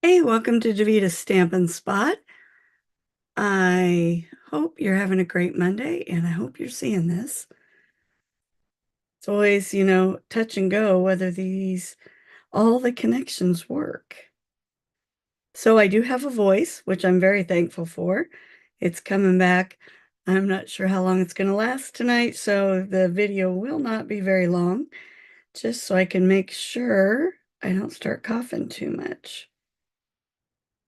Hey, welcome to Davita's Stampin' Spot. I hope you're having a great Monday, and I hope you're seeing this. It's always, touch and go whether all the connections work. So I do have a voice, which I'm very thankful for. It's coming back. I'm not sure how long it's going to last tonight, so the video will not be very long, just so I can make sure I don't start coughing too much.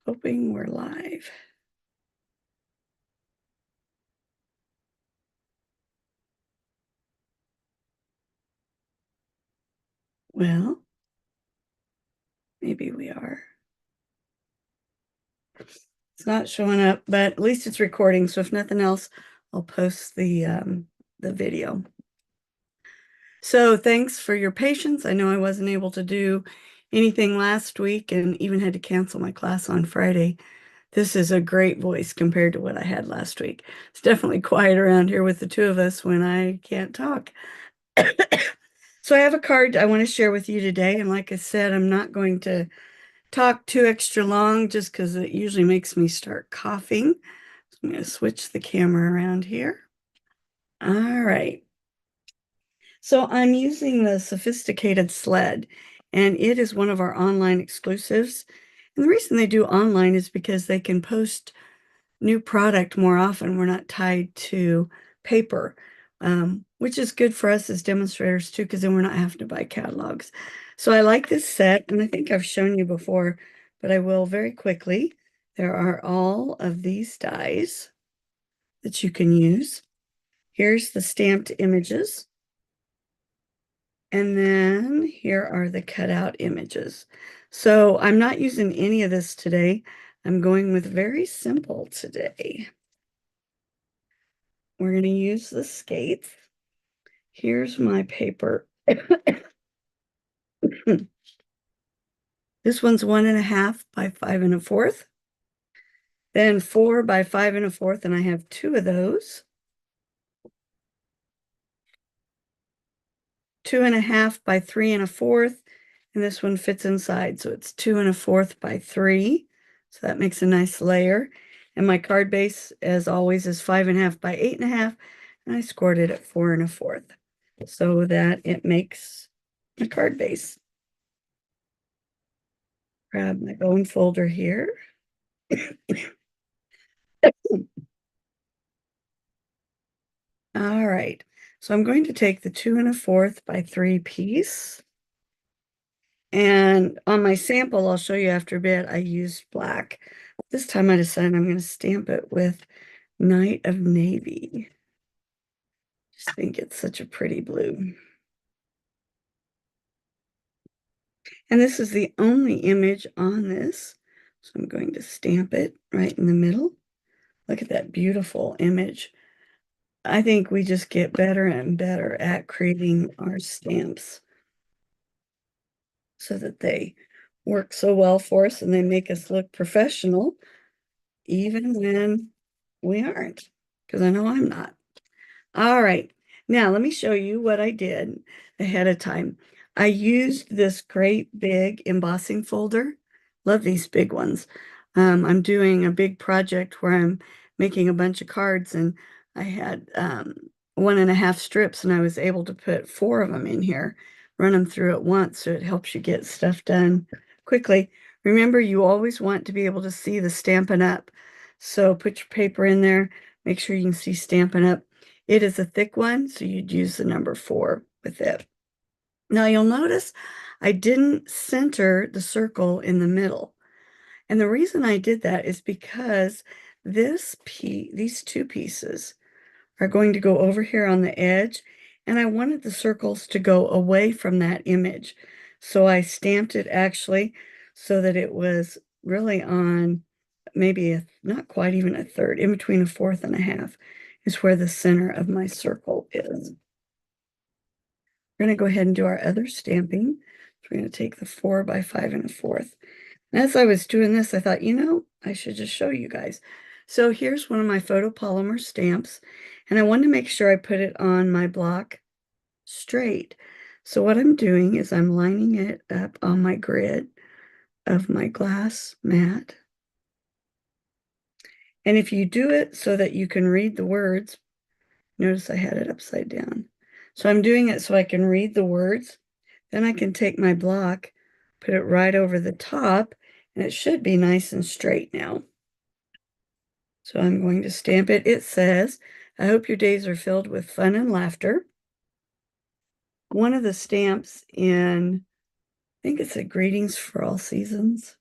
Hoping we're live. Well, maybe we are. It's not showing up, but at least it's recording. So if nothing else, I'll post the video. So thanks for your patience. I know I wasn't able to do anything last week and even had to cancel my class on Friday. This is a great voice compared to what I had last week. It's definitely quiet around here with the two of us when I can't talk. So I have a card I want to share with you today. And like I said, I'm not going to talk too extra long just because it usually makes me start coughing. So I'm going to switch the camera around here. All right. So I'm using the Sophisticated Sled, and it is one of our online exclusives. And the reason they do online is because they can post new product more often. We're not tied to paper, which is good for us as demonstrators too, because then we're not having to buy catalogs. So I like this set, and I think I've shown you before, but I will very quickly. There are all of these dies that you can use. Here's the stamped images. And then here are the cutout images. So I'm not using any of this today. I'm going with very simple today. We're going to use the skates. Here's my paper. This one's 1.5 by 5 1/4. Then 4 by 5 1/4, and I have two of those. 2.5 by 3 1/4, and this one fits inside, so it's 2 1/4 by 3. So that makes a nice layer. And my card base, as always, is 5.5 by 8.5, and I scored it at 4 1/4, so that it makes a card base. Grab my bone folder here. All right, so I'm going to take the 2 1/4 by 3 piece. And on my sample, I'll show you after a bit, I used black. This time I decided I'm going to stamp it with Night of Navy. Just think it's such a pretty blue. And this is the only image on this. So I'm going to stamp it right in the middle. Look at that beautiful image. I think we just get better and better at creating our stamps so that they work so well for us and they make us look professional, even when we aren't, because I know I'm not. All right, now let me show you what I did ahead of time. I used this great big embossing folder. Love these big ones. I'm doing a big project where I'm making a bunch of cards, and I had 1.5 strips, and I was able to put 4 of them in here, run them through at once, so it helps you get stuff done quickly. Remember, you always want to be able to see the Stampin' Up. So put your paper in there, make sure you can see Stampin' Up. It is a thick one, so you'd use the number 4 with it. Now you'll notice I didn't center the circle in the middle. And the reason I did that is because these two pieces are going to go over here on the edge, and I wanted the circles to go away from that image. So I stamped it actually so that it was really on maybe not quite even a third, in between 1/4 and 1/2 is where the center of my circle is. We're going to go ahead and do our other stamping. So we're going to take the 4 by 5 1/4. And as I was doing this, I thought, I should just show you guys. So here's one of my photopolymer stamps, and I wanted to make sure I put it on my block straight. So what I'm doing is I'm lining it up on my grid of my glass mat. And if you do it so that you can read the words, notice I had it upside down. So I'm doing it so I can read the words. Then I can take my block, put it right over the top, and it should be nice and straight now. So I'm going to stamp it. It says, I hope your days are filled with fun and laughter. One of the stamps in, I think it's a Greetings for All Seasons.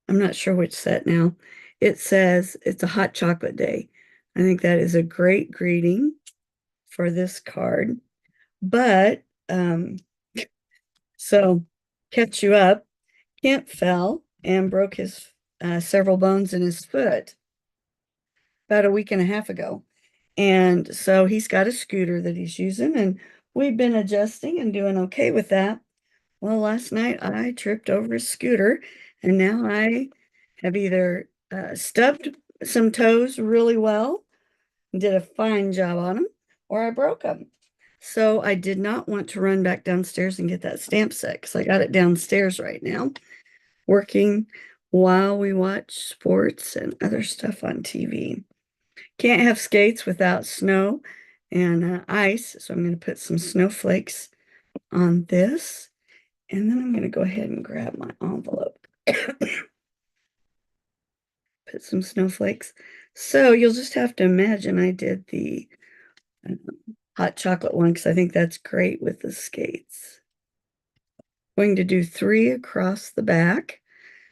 I'm not sure which set now. It says it's a hot chocolate day. I think that is a great greeting for this card. But so catch you up, Kent fell and broke his several bones in his foot about a week and a half ago. And so he's got a scooter that he's using, and we've been adjusting and doing okay with that. Well, last night I tripped over a scooter, and now I have either stubbed some toes really well, did a fine job on them, or I broke them. So I did not want to run back downstairs and get that stamp set because I got it downstairs right now, working while we watch sports and other stuff on TV. Can't have skates without snow and ice, so I'm going to put some snowflakes on this. And then I'm going to go ahead and grab my envelope. Put some snowflakes. So you'll just have to imagine I did the hot chocolate one because I think that's great with the skates. Going to do 3 across the back.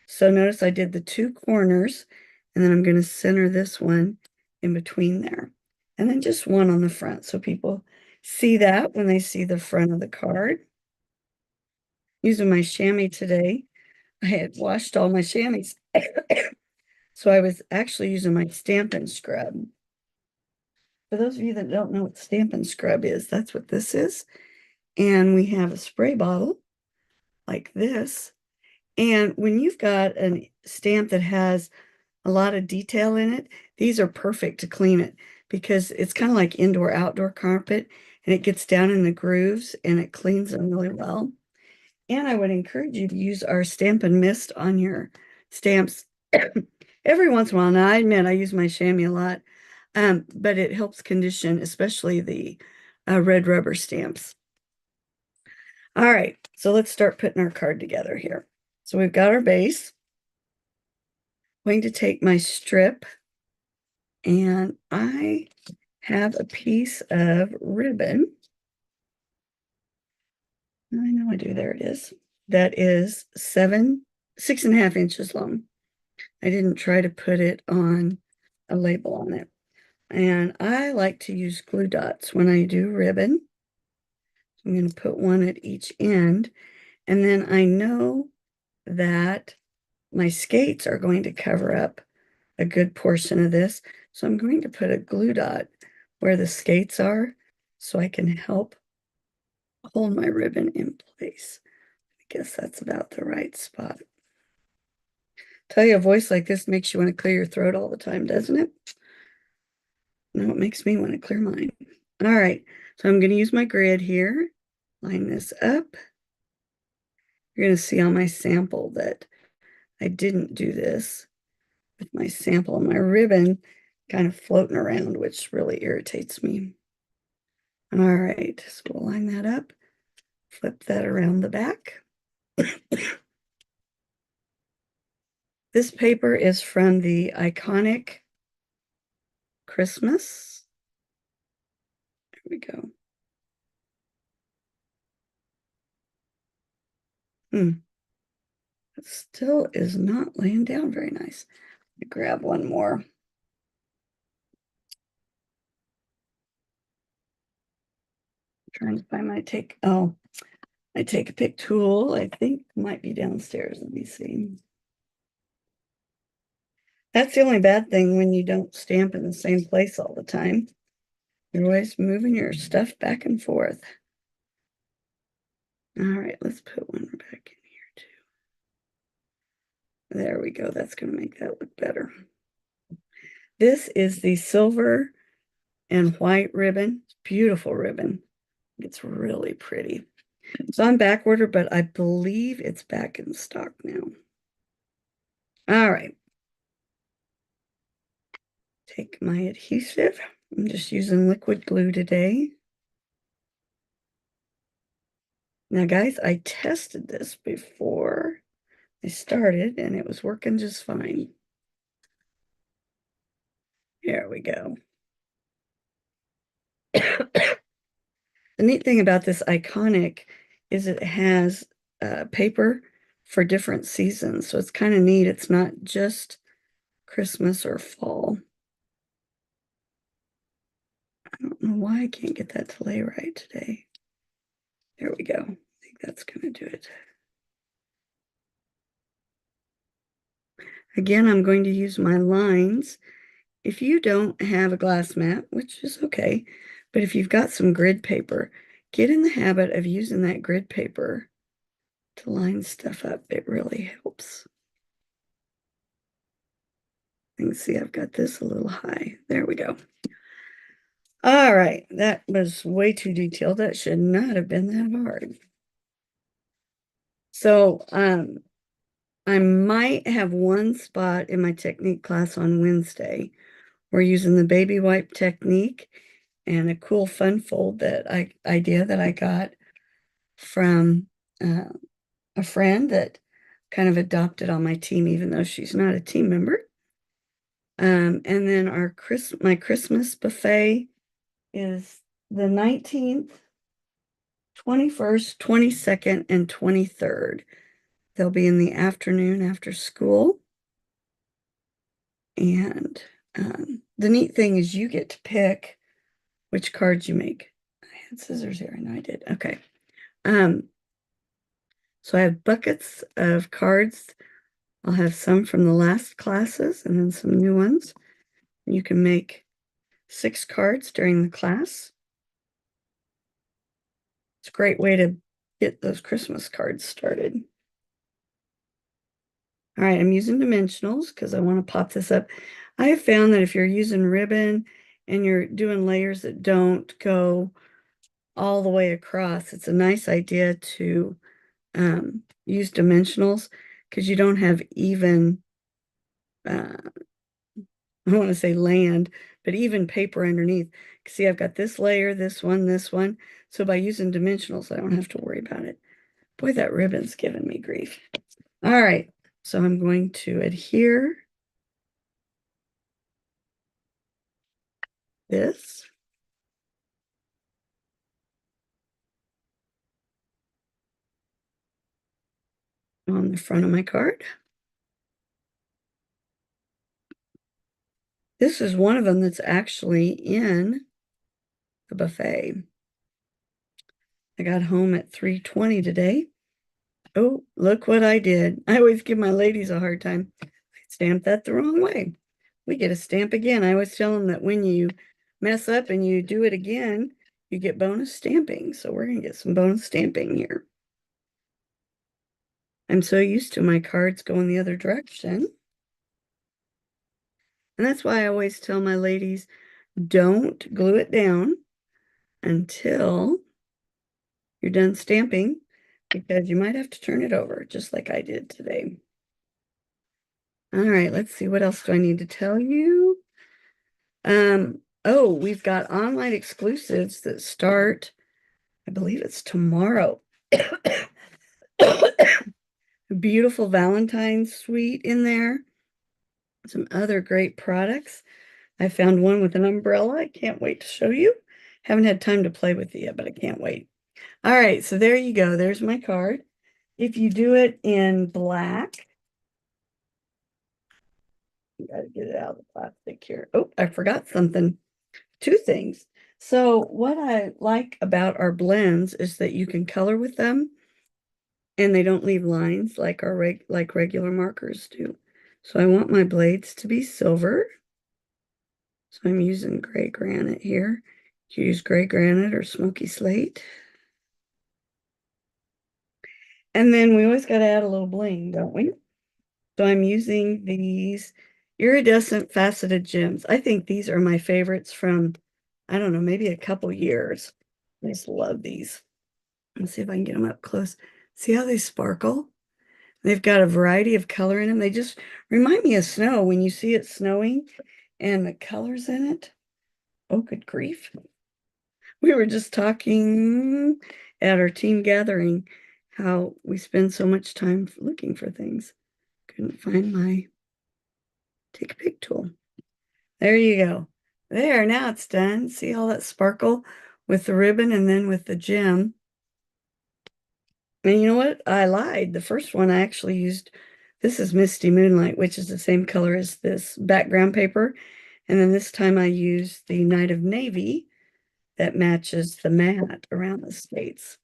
So notice I did the 2 corners, and then I'm going to center this one in between there. And then just 1 on the front so people see that when they see the front of the card. Using my chamois today. I had washed all my chamois. So I was actually using my Stampin' Scrub. For those of you that don't know what Stampin' Scrub is, that's what this is. And we have a spray bottle like this. And when you've got a stamp that has a lot of detail in it, these are perfect to clean it because it's kind of like indoor-outdoor carpet, and it gets down in the grooves and it cleans them really well. And I would encourage you to use our Stampin' Mist on your stamps every once in a while. Now, I admit I use my chamois a lot, but it helps condition, especially the red rubber stamps. All right, so let's start putting our card together here. So we've got our base. I'm going to take my strip, and I have a piece of ribbon. I know I do. There it is. That is 6.5 inches long. I didn't try to put it on a label on it. And I like to use glue dots when I do ribbon. I'm going to put 1 at each end. And then I know that my skates are going to cover up a good portion of this. So I'm going to put a glue dot where the skates are so I can help hold my ribbon in place. I guess that's about the right spot. Tell you, a voice like this makes you want to clear your throat all the time, doesn't it? No, it makes me want to clear mine. All right, so I'm going to use my grid here. Line this up. You're going to see on my sample that I didn't do this with my sample and my ribbon kind of floating around, which really irritates me. All right, so we'll line that up, flip that around the back. This paper is from the iconic Christmas. There we go. It still is not laying down very nice. Grab one more. Trying to find my take a pick tool. I think might be downstairs. Let me see. That's the only bad thing when you don't stamp in the same place all the time. You're always moving your stuff back and forth. All right, let's put one back in here too. There we go. That's going to make that look better. This is the silver and white ribbon. Beautiful ribbon. It's really pretty. It's on back order, but I believe it's back in stock now. All right. Take my adhesive. I'm just using liquid glue today. Now, guys, I tested this before I started, and it was working just fine. There we go. The neat thing about this Iconic is it has paper for different seasons. So it's kind of neat. It's not just Christmas or fall. I don't know why I can't get that to lay right today. There we go. I think that's going to do it. Again, I'm going to use my lines. If you don't have a glass mat, which is okay, but if you've got some grid paper, get in the habit of using that grid paper to line stuff up. It really helps. You can see I've got this a little high. There we go. All right, that was way too detailed. That should not have been that hard. So I might have one spot in my technique class on Wednesday. We're using the baby wipe technique and a cool fun fold idea that I got from a friend that kind of adopted on my team, even though she's not a team member. And then my Christmas buffet is the 19th, 21st, 22nd, and 23rd. They'll be in the afternoon after school. And the neat thing is you get to pick which cards you make. I had scissors here. I know I did. Okay. So I have buckets of cards. I'll have some from the last classes and then some new ones. You can make 6 cards during the class. It's a great way to get those Christmas cards started. All right, I'm using dimensionals because I want to pop this up. I have found that if you're using ribbon and you're doing layers that don't go all the way across, it's a nice idea to use dimensionals because you don't have even, I don't want to say land, but even paper underneath. See, I've got this layer, this one, this one. So by using dimensionals, I don't have to worry about it. Boy, that ribbon's giving me grief. All right, so I'm going to adhere this. On the front of my card. This is one of them that's actually in the buffet. I got home at 3:20 today. Oh, look what I did. I always give my ladies a hard time. I stamped that the wrong way. We get a stamp again. I always tell them that when you mess up and you do it again, you get bonus stamping. So we're going to get some bonus stamping here. I'm so used to my cards going the other direction. And that's why I always tell my ladies, don't glue it down until you're done stamping, because you might have to turn it over, just like I did today. All right, let's see. What else do I need to tell you? Oh, we've got online exclusives that start, I believe it's tomorrow. Beautiful Valentine's suite in there. Some other great products. I found one with an umbrella. I can't wait to show you. Haven't had time to play with it yet, but I can't wait. All right, so there you go. There's my card. If you do it in black, you got to get it out of the plastic here. Oh, I forgot something. 2 things. So what I like about our blends is that you can color with them and they don't leave lines like regular markers do. So I want my blades to be silver. So I'm using gray granite here. You use gray granite or smoky slate. And then we always got to add a little bling, don't we? So I'm using these iridescent faceted gems. I think these are my favorites from, I don't know, maybe a couple years. I just love these. Let's see if I can get them up close. See how they sparkle? They've got a variety of color in them. They just remind me of snow when you see it snowing and the colors in it. Oh, good grief. We were just talking at our team gathering how we spend so much time looking for things. Couldn't find my take a pic tool. There you go. There, now it's done. See all that sparkle with the ribbon and then with the gem. And you know what? I lied. The first one I actually used, this is Misty Moonlight, which is the same color as this background paper. And then this time I used the Night of Navy that matches the mat around the skates.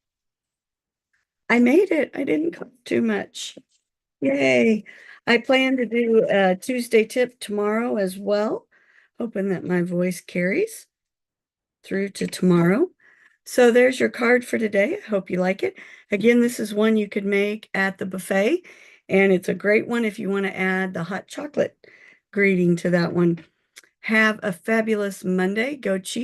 I made it. I didn't cook too much. Yay. I plan to do a Tuesday tip tomorrow as well, hoping that my voice carries through to tomorrow. So there's your card for today. I hope you like it. Again, this is one you could make at the buffet, and it's a great one if you want to add the hot chocolate greeting to that one. Have a fabulous Monday. Go Chiefs.